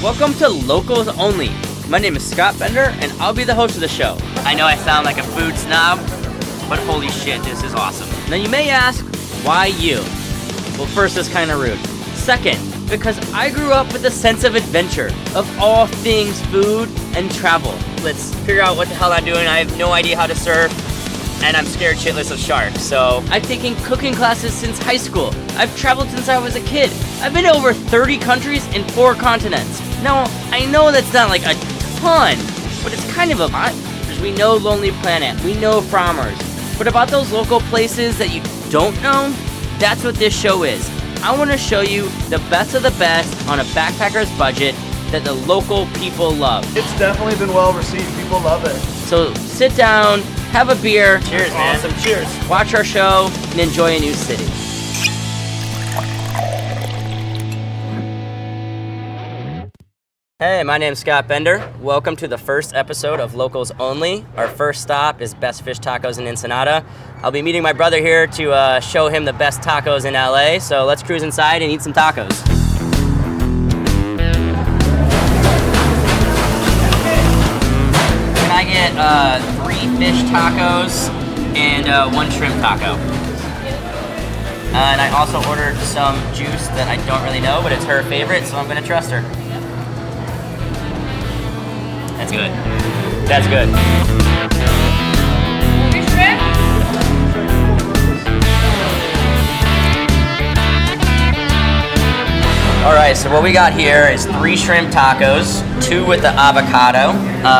Welcome to Locals Only. My name is Scott Bender, and I'll be the host of the show. I know I sound like a food snob, but holy shit, this is awesome. Now you may ask, why you? Well, first, it's kind of rude. Second, because I grew up with a sense of adventure, of all things food and travel. Let's figure out what the hell I'm doing. I have no idea how to surf, and I'm scared shitless of sharks. So I've taken cooking classes since high school. I've traveled since I was a kid. I've been to over 30 countries in 4 continents. Now, I know that's not like a ton, but it's kind of a lot. Because we know Lonely Planet, we know Frommer's. But about those local places that you don't know, that's what this show is. I want to show you the best of the best on a backpacker's budget that the local people love. It's definitely been well received. People love it. So sit down, have a beer. Cheers, man. Awesome. Cheers. Watch our show and enjoy a new city. Hey, my name's Scott Bender. Welcome to the first episode of Locals Only. Our first stop is Best Fish Tacos in Ensenada. I'll be meeting my brother here to show him the best tacos in LA, so let's cruise inside and eat some tacos. Can I get 3 fish tacos and 1 shrimp taco? And I also ordered some juice that I don't really know, but it's her favorite, so I'm gonna trust her. That's good. That's good. All right, so what we got here is 3 shrimp tacos, 2 with the avocado,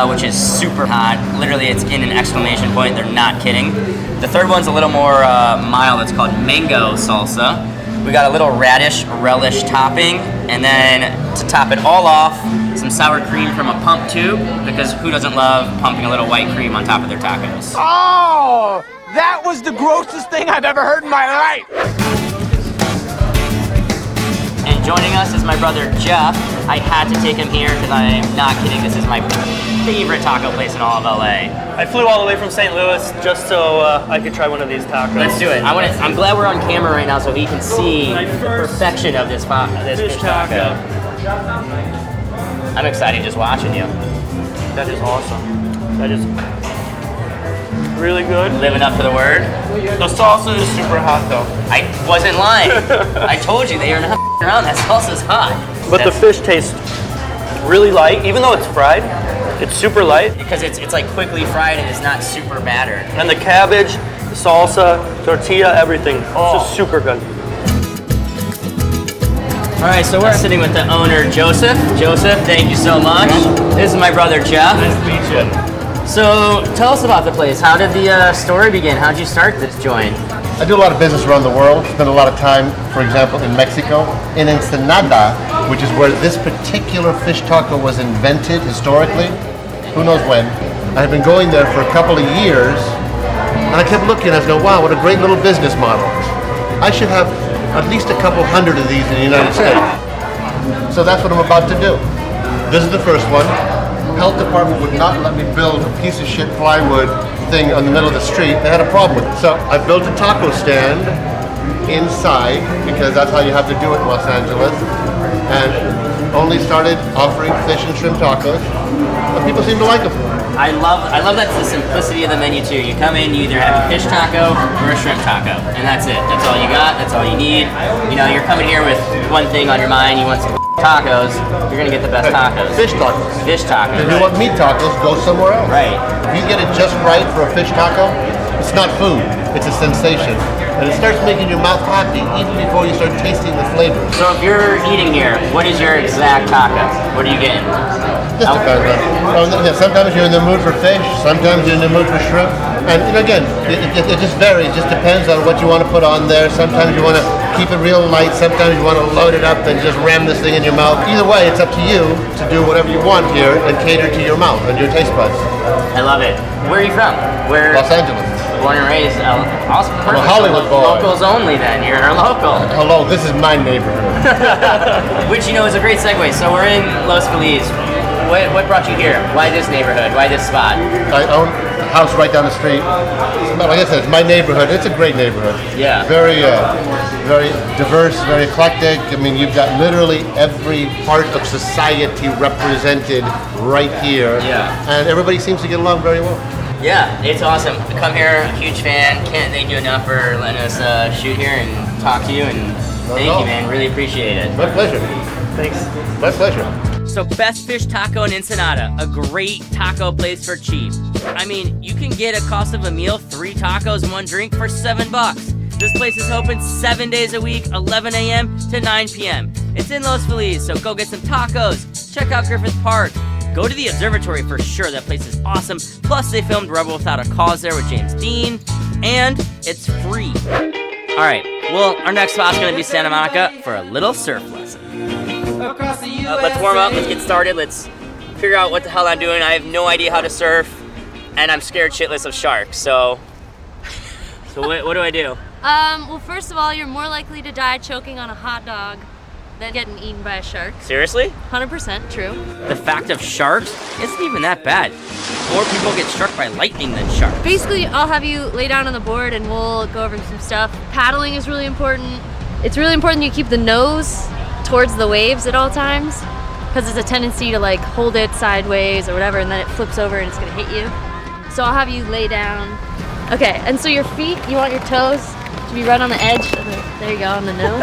which is super hot. Literally, it's in an exclamation point. They're not kidding. The third one's a little more mild. It's called mango salsa. We got a little radish relish topping, and then to top it all off, some sour cream from a pump tube, because who doesn't love pumping a little white cream on top of their tacos? Oh, that was the grossest thing I've ever heard in my life. And joining us is my brother Jeff. I had to take him here because I'm not kidding. This is my favorite taco place in all of LA. I flew all the way from St. Louis just so I could try one of these tacos. Let's do it. I'm glad we're on camera right now so he can see the perfection of this fish taco. I'm excited just watching you. That is awesome. That is really good. Living up to the word. The salsa is super hot though. I wasn't lying. I told you they are not around. That salsa's hot. But the fish tastes really light, even though it's fried. It's super light. Because it's like quickly fried and it's not super battered. And the cabbage, the salsa, tortilla, everything. It's just super good. All right, so we're sitting with the owner, Joseph. Joseph, thank you so much. This is my brother, Jeff. Nice to meet you. So tell us about the place. How did the story begin? How did you start this joint? I do a lot of business around the world. Spend a lot of time, for example, in Mexico. In Ensenada, which is where this particular fish taco was invented historically, who knows when. I had been going there for a couple of years, and I kept looking, I was going, wow, what a great little business model. I should have at least a couple hundred of these in the United States. So that's what I'm about to do. This is the first one. Health department would not let me build a piece of shit plywood thing on the middle of the street. They had a problem with it. So I built a taco stand inside, because that's how you have to do it in Los Angeles, and only started offering fish and shrimp tacos, and people seem to like them. I love that's the simplicity of the menu too. You come in, you either have a fish taco or a shrimp taco, and that's it. That's all you got. That's all you need. You know, you're coming here with one thing on your mind. You want some tacos. You're gonna get the best tacos. Fish tacos. Fish tacos. If you want meat tacos, go somewhere else. Right. If you get it just right for a fish taco, it's not food. It's a sensation. And it starts making your mouth happy even before you start tasting the flavors. So if you're eating here, what is your exact taco? What are you getting? Just depends on. Sometimes you're in the mood for fish, sometimes you're in the mood for shrimp. And again, it just varies. It just depends on what you want to put on there. Sometimes you want to keep it real light. Sometimes you want to load it up and just ram this thing in your mouth. Either way, it's up to you to do whatever you want here and cater to your mouth and your taste buds. I love it. Where are you from? Los Angeles. Born and raised. Awesome. I'm a Hollywood boy. Locals only then. You're a local. Hello, this is my neighborhood. Which, you know, is a great segue. So we're in Los Feliz. what brought you here? Why this neighborhood? Why this spot? I own a house right down the street. Like I said, it's my neighborhood. It's a great neighborhood. Yeah. Very diverse, very eclectic. I mean, you've got literally every part of society represented right here. Yeah. And everybody seems to get along very well. Yeah, it's awesome. Come here, huge fan. Can't thank you enough for letting us shoot here and talk to you. And thank you, man. Really appreciate it. My pleasure. Thanks. My pleasure. So Best Fish Taco in Ensenada, a great taco place for cheap. I mean, you can get a cost of a meal, 3 tacos and 1 drink for $7. This place is open 7 days a week, 11 a.m. to 9 p.m. It's in Los Feliz, so go get some tacos. Check out Griffith Park. Go to the observatory for sure. That place is awesome. Plus, they filmed Rebel Without a Cause there with James Dean, and it's free. All right, well, our next spot's gonna be Santa Monica for a little surf lesson. Let's warm up, let's get started, let's figure out what the hell I'm doing. I have no idea how to surf, and I'm scared shitless of sharks, so what do I do? Well, first of all, you're more likely to die choking on a hot dog than getting eaten by a shark. Seriously? 100% true. The fact of sharks isn't even that bad. More people get struck by lightning than sharks. Basically, I'll have you lay down on the board and we'll go over some stuff. Paddling is really important. It's really important you keep the nose towards the waves at all times, because there's a tendency to like hold it sideways or whatever, and then it flips over and it's gonna hit you. So I'll have you lay down. Okay, and so your feet, you want your toes to be right on the edge. There you go, on the nose.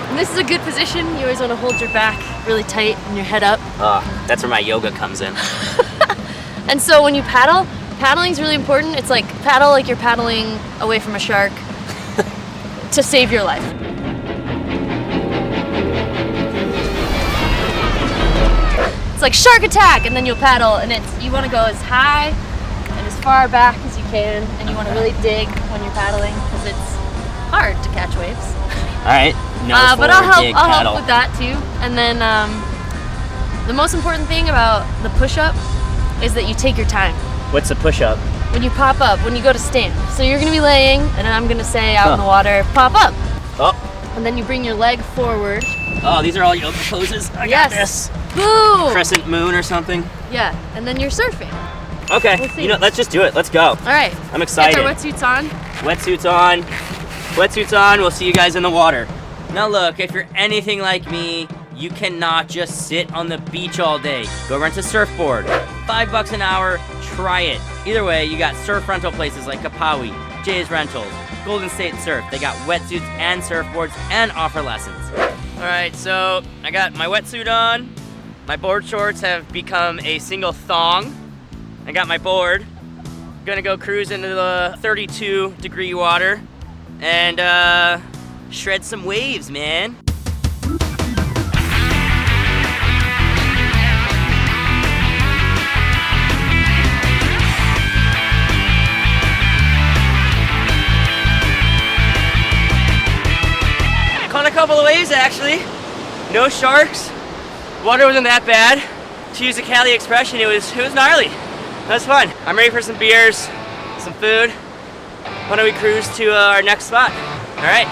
And this is a good position. You always want to hold your back really tight and your head up. That's where my yoga comes in. And so when you paddle, paddling is really important. It's like paddle like you're paddling away from a shark to save your life. It's like shark attack, and then you'll paddle, and you want to go as high and as far back as you can, and you want to really dig when you're paddling because it's hard to catch waves. All right. But I'll help with that too. And then the most important thing about the push-up is that you take your time. What's a push-up? When you pop up, when you go to stand. So you're gonna be laying, and I'm gonna say out in the water, pop up. Oh. And then you bring your leg forward. Oh, these are all yoga poses. I got this. Boom. Crescent moon or something. Yeah, and then you're surfing. Okay. We'll see. You know, let's just do it. Let's go. All right. I'm excited. Get our wetsuits on. Wetsuits on. Wetsuits on. We'll see you guys in the water. Now look, if you're anything like me, you cannot just sit on the beach all day. Go rent a surfboard. $5 an hour, try it. Either way, you got surf rental places like Kapawi, Jay's Rentals, Golden State Surf. They got wetsuits and surfboards and offer lessons. All right, so I got my wetsuit on. My board shorts have become a single thong. I got my board. Gonna go cruise into the 32-degree water and shred some waves, man. Caught a couple of waves actually. No sharks. Water wasn't that bad. To use a Cali expression, it was gnarly. That was fun. I'm ready for some beers, some food. Why don't we cruise to our next spot? All right.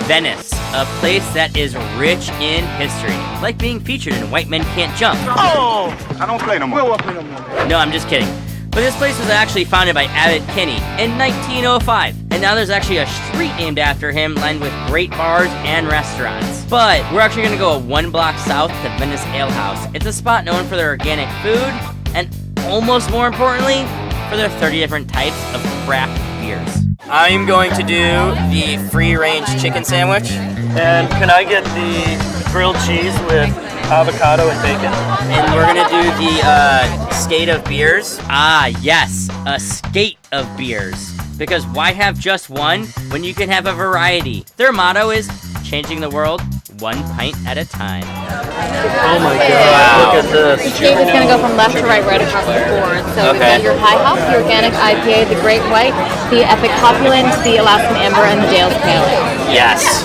Venice, a place that is rich in history, like being featured in White Men Can't Jump. Oh! I don't play no more. We won't play no more. No, I'm just kidding. But this place was actually founded by Abbott Kinney in 1905, and now there's actually a street named after him, lined with great bars and restaurants. But we're actually gonna go 1 block south to Venice Ale House. It's a spot known for their organic food, and almost more importantly, for their 30 different types of craft beers. I'm going to do the free-range chicken sandwich. And can I get the grilled cheese with avocado and bacon? And we're gonna do the skate of beers. Ah, yes, a skate of beers. Because why have just one when you can have a variety? Their motto is changing the world 1 pint at a time. Oh my god, look at The this. skate is going to go from left to right across the board. So we've got your High House, the Organic IPA, the Great White, the Epic Opulent, the Alaskan Amber, and the Dale's Pale Ale. Yes.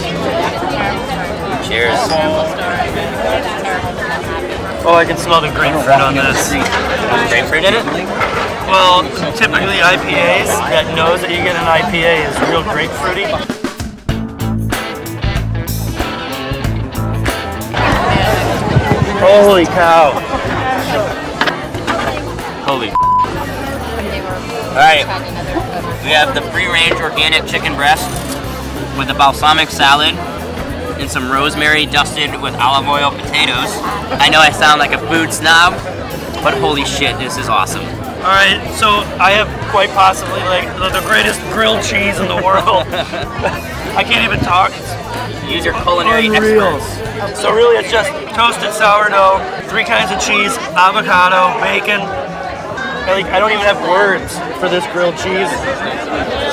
Cheers. Oh, I can smell the grapefruit on this. Grapefruit in it? Well, typically IPAs, that nose that you get in IPA is real grapefruity. Holy cow. Holy. Alright, we have the free-range organic chicken breast with a balsamic salad and some rosemary dusted with olive oil potatoes. I know I sound like a food snob, but holy shit, this is awesome. Alright, so I have quite possibly like the greatest grilled cheese in the world. I can't even talk. Use your culinary Unreal. experts. So really it's just toasted sourdough, 3 kinds of cheese, avocado, bacon. I don't even have words for this grilled cheese.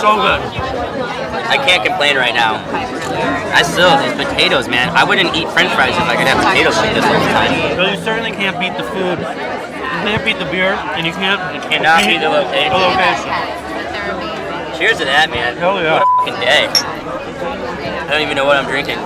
So good. I can't complain right now. These potatoes, man. I wouldn't eat french fries if I could have potatoes like this all the time. But you certainly can't beat the food. You can't beat the beer, and you cannot beat the location. Cheers to that, man. Hell yeah. What a fucking day. I don't even know what I'm drinking.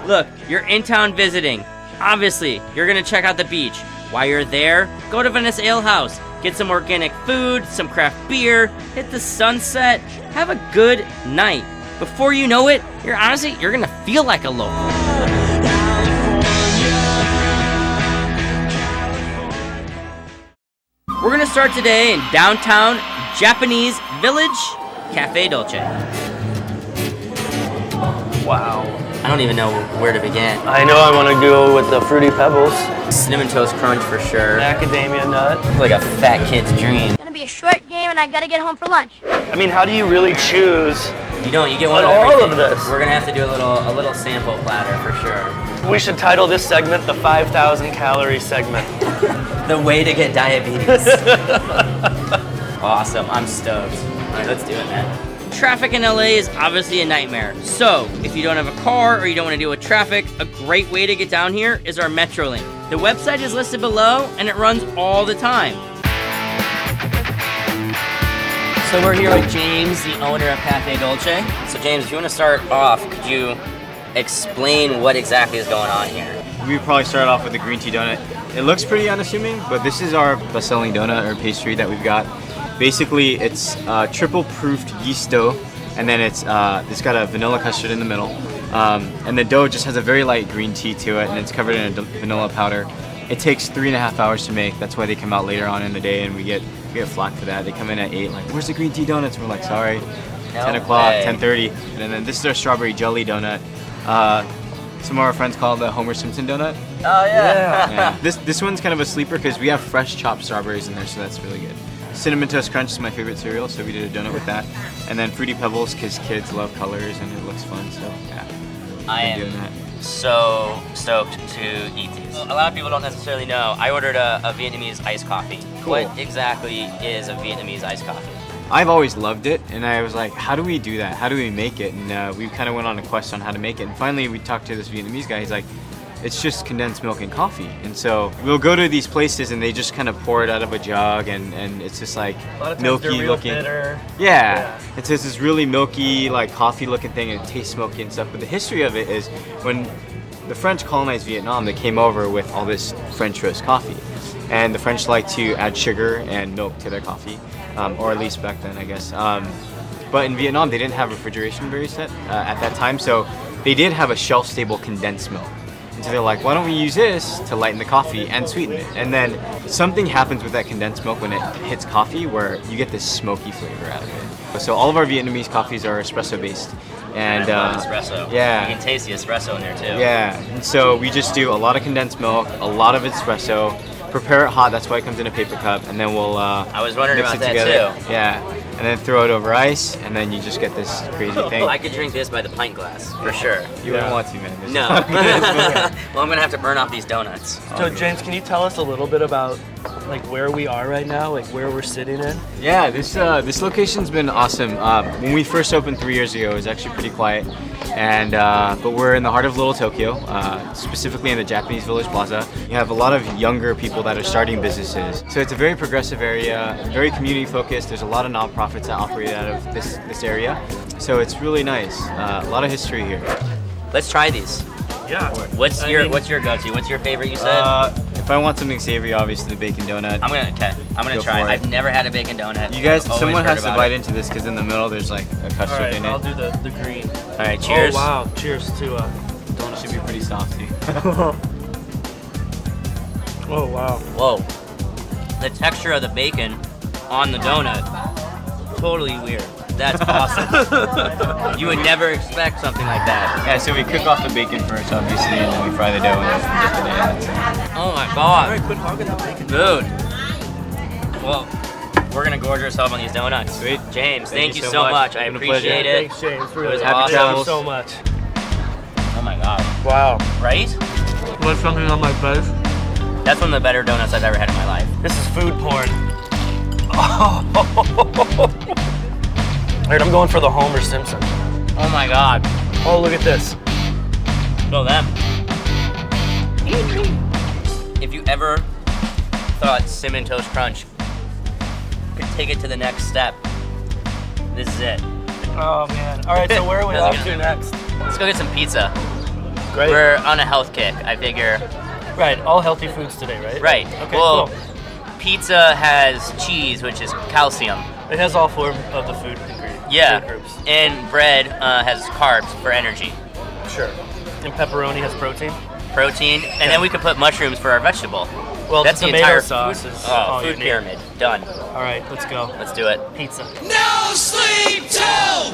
Look, you're in town visiting. Obviously, you're gonna check out the beach. While you're there, go to Venice Ale House. Get some organic food, some craft beer, hit the sunset, have a good night. Before you know it, you're gonna feel like a local. We're gonna start today in downtown Japanese Village, Cafe Dolce. Wow. I don't even know where to begin. I know I want to go with the Fruity Pebbles. Cinnamon Toast Crunch for sure. Macadamia nut. It's like a fat kid's dream. It's gonna be a short game and I gotta get home for lunch. I mean, how do you really choose? You don't, you get one of all everything. of this. We're gonna have to do a little sample platter for sure. We should title this segment the 5,000 calorie segment. The way to get diabetes. Awesome, I'm stoked. All right, let's do it, man. Traffic in LA is obviously a nightmare. So, if you don't have a car or you don't want to deal with traffic, a great way to get down here is our Metrolink. The website is listed below and it runs all the time. So we're here with James, the owner of Cafe Dolce. So James, if you want to start off, could you explain what exactly is going on here? We probably start off with the green tea donut. It looks pretty unassuming, but this is our best-selling donut or pastry that we've got. Basically, it's triple-proofed yeast dough, and then it's got a vanilla custard in the middle. And the dough just has a very light green tea to it, and it's covered in a vanilla powder. It takes 3.5 hours to make. That's why they come out later on in the day, and we get flack for that. They come in at 8, like, where's the green tea donuts? And we're like, sorry, 10 o'clock, 10:30. And then this is our strawberry jelly donut. Some of our friends call it the Homer Simpson donut. Oh yeah. Yeah. This one's kind of a sleeper because we have fresh chopped strawberries in there, so that's really good. Cinnamon Toast Crunch is my favorite cereal, so we did a donut with that. And then Fruity Pebbles because kids love colors and it looks fun, so yeah. I am so stoked to eat these. A lot of people don't necessarily know. I ordered a Vietnamese iced coffee. Cool. What exactly is a Vietnamese iced coffee? I've always loved it, and I was like, how do we do that? How do we make it? And we kind of went on a quest on how to make it. And finally, we talked to this Vietnamese guy. He's like, it's just condensed milk and coffee. And so we'll go to these places, and they just kind of pour it out of a jug, and it's just like milky looking. Bitter. Yeah. It's just this really milky, like coffee looking thing, and it tastes smoky and stuff. But the history of it is when the French colonized Vietnam, they came over with all this French roast coffee. And the French like to add sugar and milk to their coffee, or at least back then, I guess. But in Vietnam, they didn't have refrigeration very set at that time, so they did have a shelf-stable condensed milk. And so they're like, why don't we use this to lighten the coffee and sweeten it? And then something happens with that condensed milk when it hits coffee where you get this smoky flavor out of it. So all of our Vietnamese coffees are espresso-based. And I love espresso. Yeah. You can taste the espresso in there too. Yeah, and so we just do a lot of condensed milk, a lot of espresso, prepare it hot, that's why it comes in a paper cup, and then we'll I was wondering mix about it that together. too. Yeah, and then throw it over ice, and then you just get this crazy thing. I could drink this by the pint glass, for sure. You wouldn't want to, man. This No. is not good. Well, I'm gonna have to burn off these donuts. So James, can you tell us a little bit about like where we are right now, like where we're sitting in? Yeah, this location's been awesome. When we first opened 3 years ago, it was actually pretty quiet, and but we're in the heart of Little Tokyo, specifically in the Japanese Village Plaza. You have a lot of younger people that are starting businesses, so it's a very progressive area, very community focused. There's a lot of nonprofits that operate out of this area, so it's really nice. A lot of history here. Let's try these. Yeah. What's your go-to? What's your favorite? You said. If I want something savory, obviously the bacon donut. I'm gonna Go try. for it. I've never had a bacon donut. You guys, I've always someone heard has to about bite it. into this because in the middle there's like a custard All right, in it. I'll do the green. All right, cheers. Oh wow, cheers to Donut should be pretty soft too. Oh, wow. Whoa. The texture of the bacon on the donut, totally weird. That's awesome. You would never expect something like that. Yeah, so we cook off the bacon first, obviously, and then we fry the dough and dip it in. Oh my god. Alright, quit hogging the bacon. Dude. Well, we're gonna gorge ourselves on these donuts. Sweet. James, thank you so much. I It's been a pleasure. appreciate it. Thanks, James. It Really was happy awesome. travels so much. Oh my god. Wow. Right? Want something on my face? That's one of the better donuts I've ever had in my life. This is food porn. Oh. Alright, I'm going for the Homer Simpson. Oh my god. Oh, look at this. Go them. If you ever thought Cinnamon Toast Crunch could take it to the next step, this is it. Oh man. Alright, so where are we off to next? Let's go get some pizza. Great. We're on a health kick, I figure. Right, all healthy foods today, right? Right. Okay, well, cool. Pizza has cheese, which is calcium. It has all four of the food ingredients. Yeah. Food groups. And bread has carbs for energy. Sure. And pepperoni has protein. Protein. And then we could put mushrooms for our vegetable. Well, that's the tomato entire sauce food, is all you food need. pyramid. Done. All right, let's go. Let's do it. Pizza. No sleep till.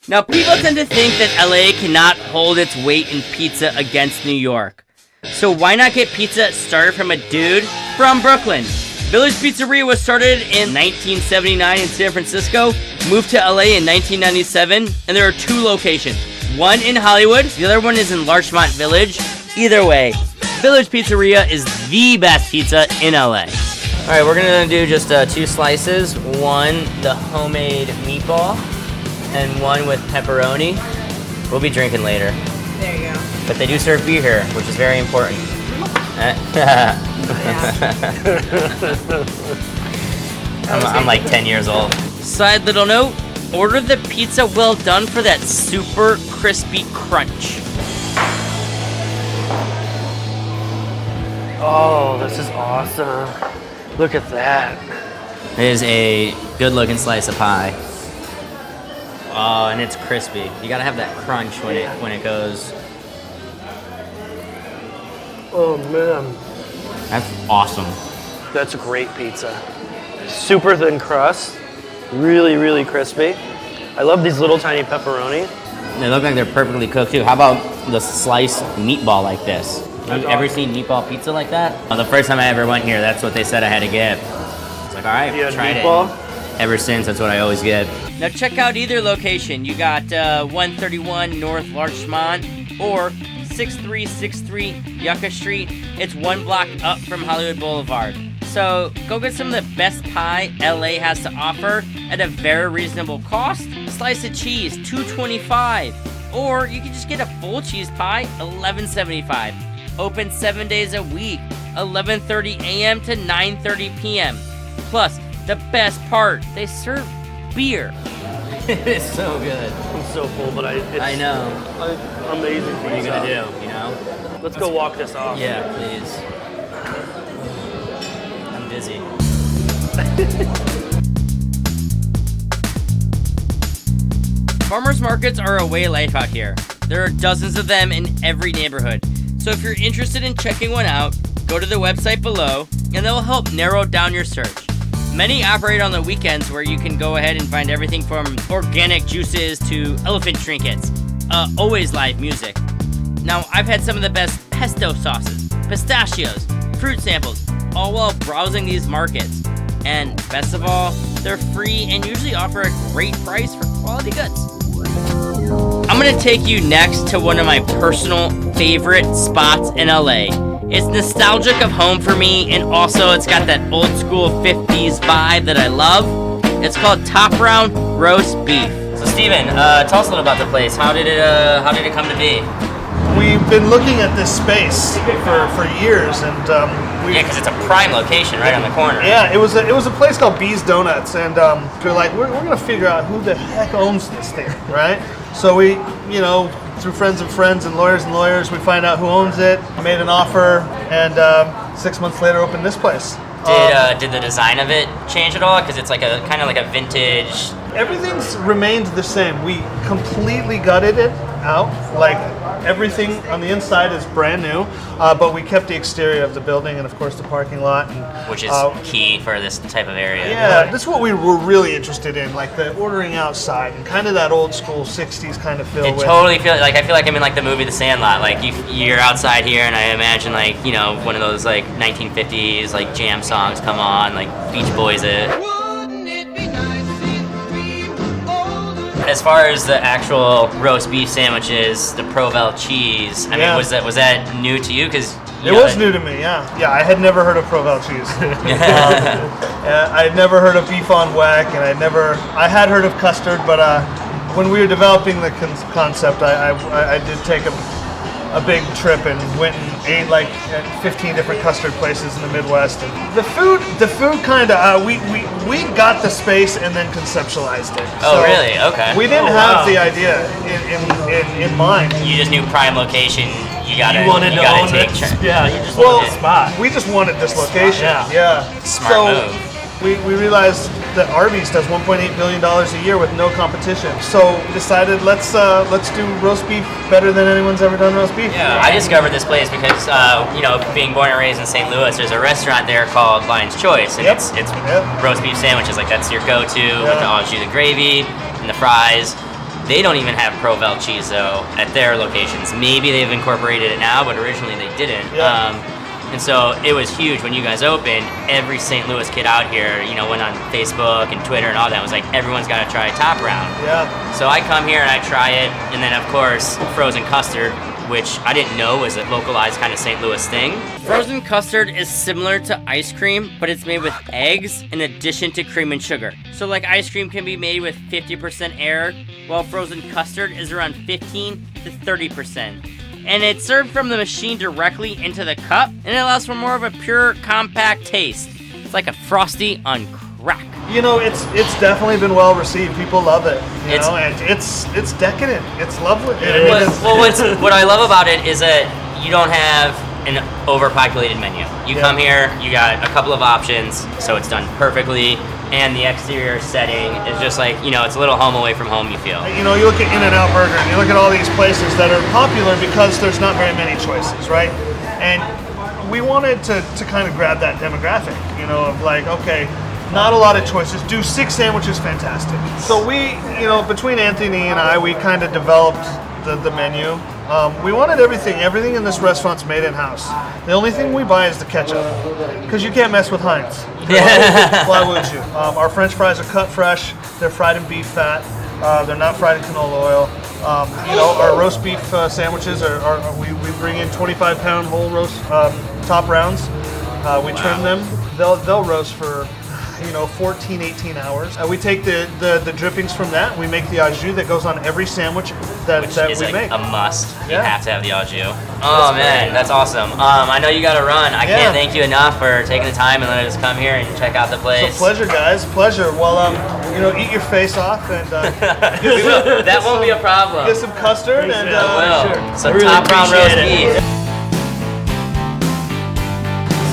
Now, people tend to think that LA cannot hold its weight in pizza against New York. So why not get pizza started from a dude from Brooklyn? Village Pizzeria was started in 1979 in San Francisco, moved to LA in 1997, and there are two locations. One in Hollywood, the other one is in Larchmont Village. Either way, Village Pizzeria is the best pizza in LA. Alright, we're gonna do just 2 slices. One, the homemade meatball, and one with pepperoni. We'll be drinking later. There you go. But they do serve beer here, which is very important. I'm like 10 years old. Side little note, order the pizza well done for that super crispy crunch. Oh, this is awesome. Look at that. It is a good looking slice of pie. Oh, and it's crispy. You gotta have that crunch when it goes. Oh man. That's awesome. That's a great pizza. Super thin crust. Really, really crispy. I love these little tiny pepperoni. They look like they're perfectly cooked too. How about the sliced meatball like this? Have you ever seen meatball pizza like that? Well, the first time I ever went here, that's what they said I had to get. It's like, all right, You had tried meatball? it. Ever since, that's what I always get. Now check out either location. You got 131 North Larchmont or 6363 Yucca Street. It's 1 block up from Hollywood Boulevard. So go get some of the best pie LA has to offer at a very reasonable cost. Slice of cheese, $2.25. Or you can just get a full cheese pie, $11.75. Open 7 days a week, 11:30 a.m. to 9:30 p.m. Plus, the best part, they serve beer. It is so good. I'm so full, but I know. Amazing pizza. What are you gonna do, you know? Let's go walk this off. Yeah, please. I'm dizzy. Farmers markets are a way of life out here. There are dozens of them in every neighborhood. So if you're interested in checking one out, go to the website below and they'll help narrow down your search. Many operate on the weekends where you can go ahead and find everything from organic juices to elephant trinkets. Always live music. Now, I've had some of the best pesto sauces, pistachios, fruit samples, all while browsing these markets. And best of all, they're free and usually offer a great price for quality goods. I'm gonna take you next to one of my personal favorite spots in LA. It's nostalgic of home for me, and also it's got that old school 50s vibe that I love. It's called Top Round Roast Beef. So Steven, tell us a little about the place. How did it come to be? We've been looking at this space for years, and yeah, because it's a prime location right on the corner. Yeah, it was a place called Bee's Donuts, and we're like, we're gonna figure out who the heck owns this thing, right? So we, through friends of friends and lawyers, we find out who owns it, made an offer, and 6 months later opened this place. Did the design of it change at all? Because it's like kind of like a vintage. Everything's remained the same. completely gutted it out. Like everything on the inside is brand new, but we kept the exterior of the building and of course the parking lot. And, which is key for this type of area. Yeah, that's what we were really interested in, like the ordering outside and kind of that old school 60s kind of feel. Totally feel like I feel like I'm in like the movie The Sandlot. Like you're outside here, and I imagine like one of those like 1950s like jam songs come on, like Beach Boys it. As far as the actual roast beef sandwiches, the Provel cheese, I mean, was that new to you? Because it was new to me, yeah. Yeah, I had never heard of Provel cheese. I had never heard of beef on whack, and I had heard of custard, but when we were developing the concept, I did take a big trip and went and ate like at 15 different custard places in the Midwest. And the food kind of, we got the space and then conceptualized it. Oh, so really? Okay. We didn't have the idea in mind. You just knew prime location. You gotta take it. Yeah, you just wanted the spot. We just wanted this location. Yeah. Smart move. We realized that Arby's does $1.8 billion a year with no competition. So we decided let's do roast beef better than anyone's ever done roast beef. Yeah, I discovered this place because being born and raised in St. Louis, there's a restaurant there called Lion's Choice, and it's roast beef sandwiches. Like that's your go-to with the au jus, the gravy, and the fries. They don't even have Provel cheese though at their locations. Maybe they've incorporated it now, but originally they didn't. Yeah. And so it was huge when you guys opened. Every St. Louis kid out here, went on Facebook and Twitter and all that. Was like, everyone's got to try Top Round. Yeah. So I come here and I try it, and then of course frozen custard, which I didn't know was a localized kind of St. Louis thing. Frozen custard is similar to ice cream, but it's made with eggs in addition to cream and sugar. So like ice cream can be made with 50% air, while frozen custard is around 15 to 30%. And it's served from the machine directly into the cup, and it allows for more of a pure, compact taste. It's like a Frosty on crack. It's definitely been well received. People love it. And it's decadent. It's lovely. What I love about it is that you don't have an overpopulated menu. You come here, you got a couple of options, so it's done perfectly. And the exterior setting is just like, it's a little home away from home, you feel. You look at In-N-Out Burger and you look at all these places that are popular because there's not very many choices, right? And we wanted to kind of grab that demographic, of like, okay, not a lot of choices. Do 6 sandwiches, fantastic. So we, between Anthony and I, we kind of developed the menu. We wanted everything in this restaurant's made in-house. The only thing we buy is the ketchup, because you can't mess with Heinz. Why would you? Our French fries are cut fresh. They're fried in beef fat. They're not fried in canola oil. Our roast beef sandwiches we bring in 25-pound whole roast top rounds. We trim them. They'll roast for 14, 18 hours. We take the drippings from that. We make the au jus that goes on every sandwich that we make. A must. You have to have the au jus. Oh man, that's awesome. I know you got to run. I can't thank you enough for taking the time and letting us come here and check out the place. It's a pleasure, guys. Pleasure. Well, eat your face off and that won't be a problem. Get some custard and will. So really Top Round roast beef.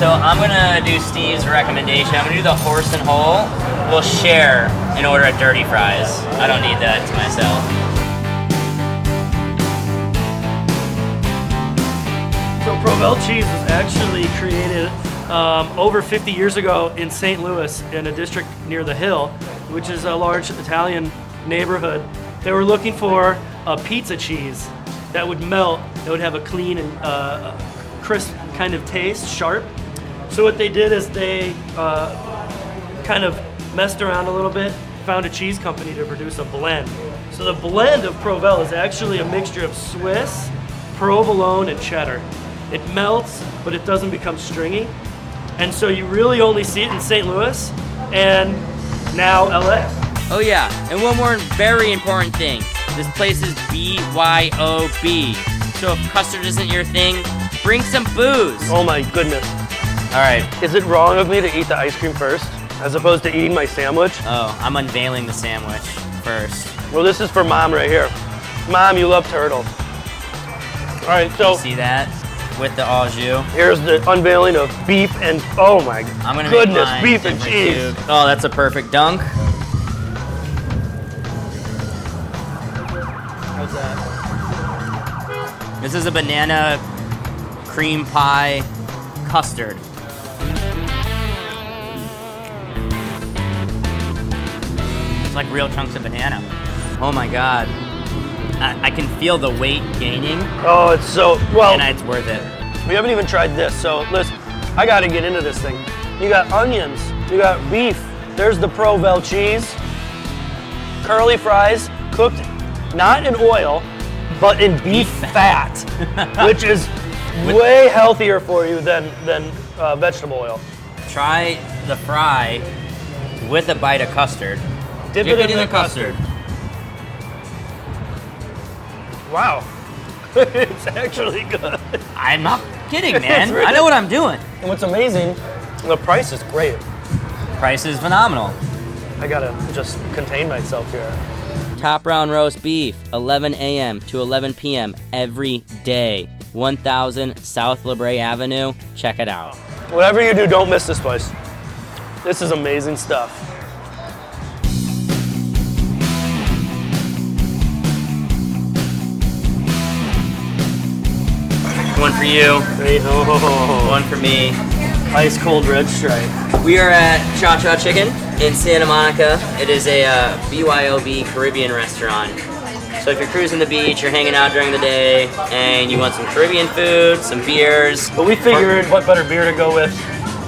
So I'm gonna do Steve's recommendation. I'm gonna do the horse and whole. We'll share an order of dirty fries. I don't need that to myself. So Provel cheese was actually created over 50 years ago in St. Louis in a district near the Hill, which is a large Italian neighborhood. They were looking for a pizza cheese that would melt, that would have a clean and crisp kind of taste, sharp. So what they did is they kind of messed around a little bit, found a cheese company to produce a blend. So the blend of Provel is actually a mixture of Swiss, provolone, and cheddar. It melts, but it doesn't become stringy. And so you really only see it in St. Louis and now LA. Oh yeah, and one more very important thing. This place is BYOB. So if custard isn't your thing, bring some booze. Oh my goodness. All right. Is it wrong of me to eat the ice cream first, as opposed to eating my sandwich? Oh, I'm unveiling the sandwich first. Well, this is for Mom right here. Mom, you love turtles. All right, so. You see that? With the au jus. Here's the unveiling of beef and, oh my goodness, beef and cheese. Oh, that's a perfect dunk. This is a banana cream pie custard. It's like real chunks of banana. Oh my God. I can feel the weight gaining. Oh, it's so, well. And it's worth it. We haven't even tried this, so listen, I gotta get into this thing. You got onions, you got beef, there's the Provel cheese, curly fries, cooked not in oil, but in beef fat, which is way healthier for you than vegetable oil. Try the fry with a bite of custard. Dip it in the custard. Wow. It's actually good. I'm not kidding, man. Really, I know what I'm doing. And what's amazing, the price is great. Price is phenomenal. I gotta just contain myself here. Top round roast beef, 11 a.m. to 11 p.m. every day. 1000 South La Brea Avenue. Check it out. Whatever you do, don't miss this place. This is amazing stuff. One for you. Oh. One for me. Ice cold red stripe. We are at Cha Cha Chicken in Santa Monica. It is a BYOB Caribbean restaurant. So if you're cruising the beach, you're hanging out during the day, and you want some Caribbean food, some beers. But we figured what better beer to go with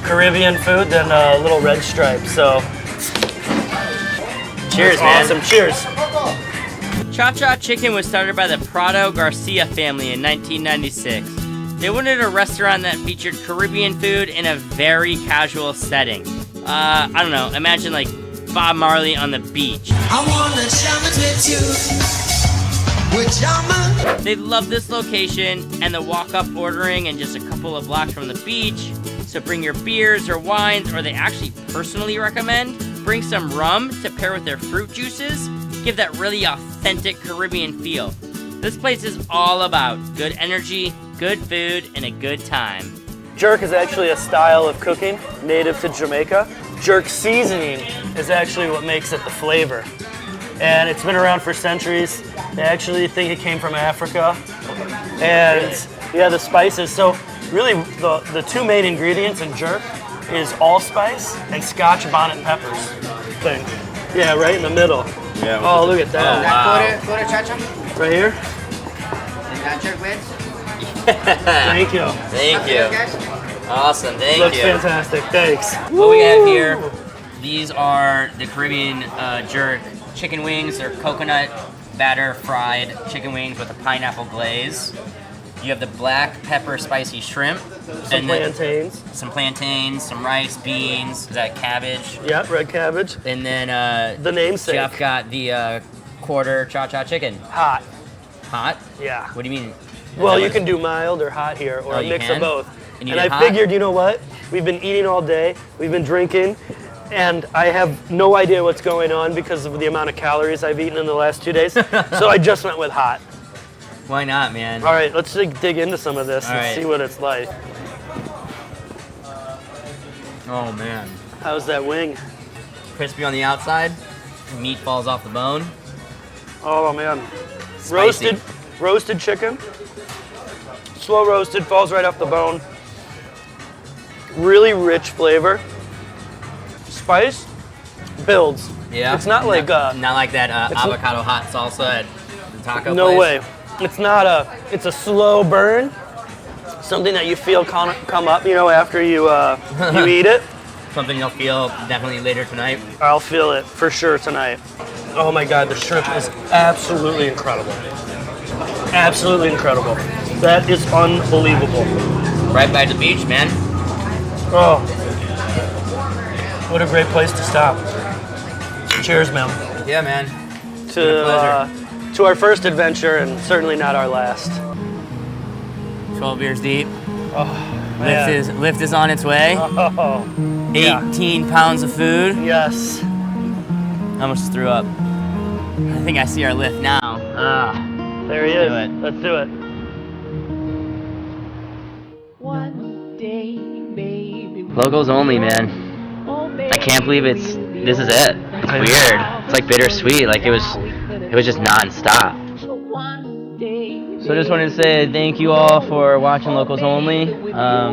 Caribbean food than a little red stripe, so. Cheers, man. Awesome, cheers. Cha Cha Chicken was started by the Prado Garcia family in 1996. They wanted a restaurant that featured Caribbean food in a very casual setting. I don't know, imagine like Bob Marley on the beach. I wanna jam with you. They love this location and the walk-up ordering and just a couple of blocks from the beach. So bring your beers or wines, or they actually personally recommend bring some rum to pair with their fruit juices. Give that really authentic Caribbean feel. This place is all about good energy, good food, and a good time. Jerk is actually a style of cooking native to Jamaica. Jerk seasoning is actually what makes it the flavor. And it's been around for centuries. They actually think it came from Africa. And yeah, the spices. So really the two main ingredients in jerk is allspice and Scotch bonnet peppers thing. Yeah, right in the middle. Yeah. Oh, look at that. Oh, wow. Go to Chacha. Right here. Is that jerk ribs? Thank you. Thank you. Awesome, thank Looks you. fantastic, thanks. What we have here, these are the Caribbean jerk chicken wings. They're coconut batter fried chicken wings with a pineapple glaze. You have the black pepper spicy shrimp. Some plantains. Some plantains, some rice, beans. Is that cabbage? Yep, red cabbage. And then the namesake. Jeff got the quarter Cha Cha chicken. Hot. Hot? Yeah. What do you mean? Well, you can do mild or hot here, or a mix of both. And I figured, you know what? We've been eating all day, we've been drinking, and I have no idea what's going on because of the amount of calories I've eaten in the last 2 days. So I just went with hot. Why not, man? All right, let's dig into some of this and see what it's like. Oh, man. How's that wing? Crispy on the outside, meat falls off the bone. Oh, man. Spicy. Roasted chicken. Slow roasted, falls right off the bone. Really rich flavor. Spice builds. Yeah. It's not like not like that avocado hot salsa at the taco place. No way. It's not it's a slow burn. Something that you feel come up, you know, after you you eat it. Something you'll feel definitely later tonight. I'll feel it for sure tonight. Oh my God, the shrimp is absolutely incredible. Absolutely incredible. That is unbelievable. Right by the beach, man. Oh, what a great place to stop. Cheers, man. Yeah, man. To our first adventure, and certainly not our last. 12 beers deep. Oh, man. Lift is on its way. Oh, 18 pounds of food. Yes. I almost threw up. I think I see our lift now. There he is. Let's do it. One day, baby. Locals only, man. I can't believe this is it. It's weird. It's like bittersweet. Like it was just non-stop. So I just wanted to say thank you all for watching Locals Only,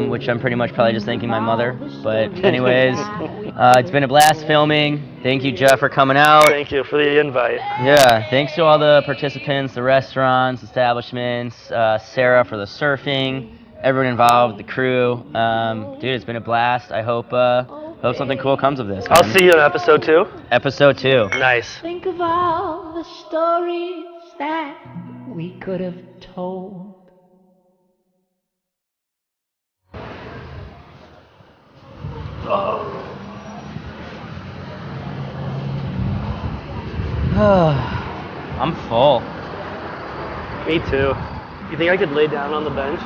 which I'm pretty much probably just thanking my mother. But anyways, it's been a blast filming. Thank you, Jeff, for coming out. Thank you for the invite. Yeah, thanks to all the participants, the restaurants, establishments, Sarah for the surfing, everyone involved, the crew. Dude, it's been a blast. I hope something cool comes of this. I'll see you in episode 2. Episode 2. Nice. Think of all the stories that we could have told. I'm full. Me too. You think I could lay down on the bench?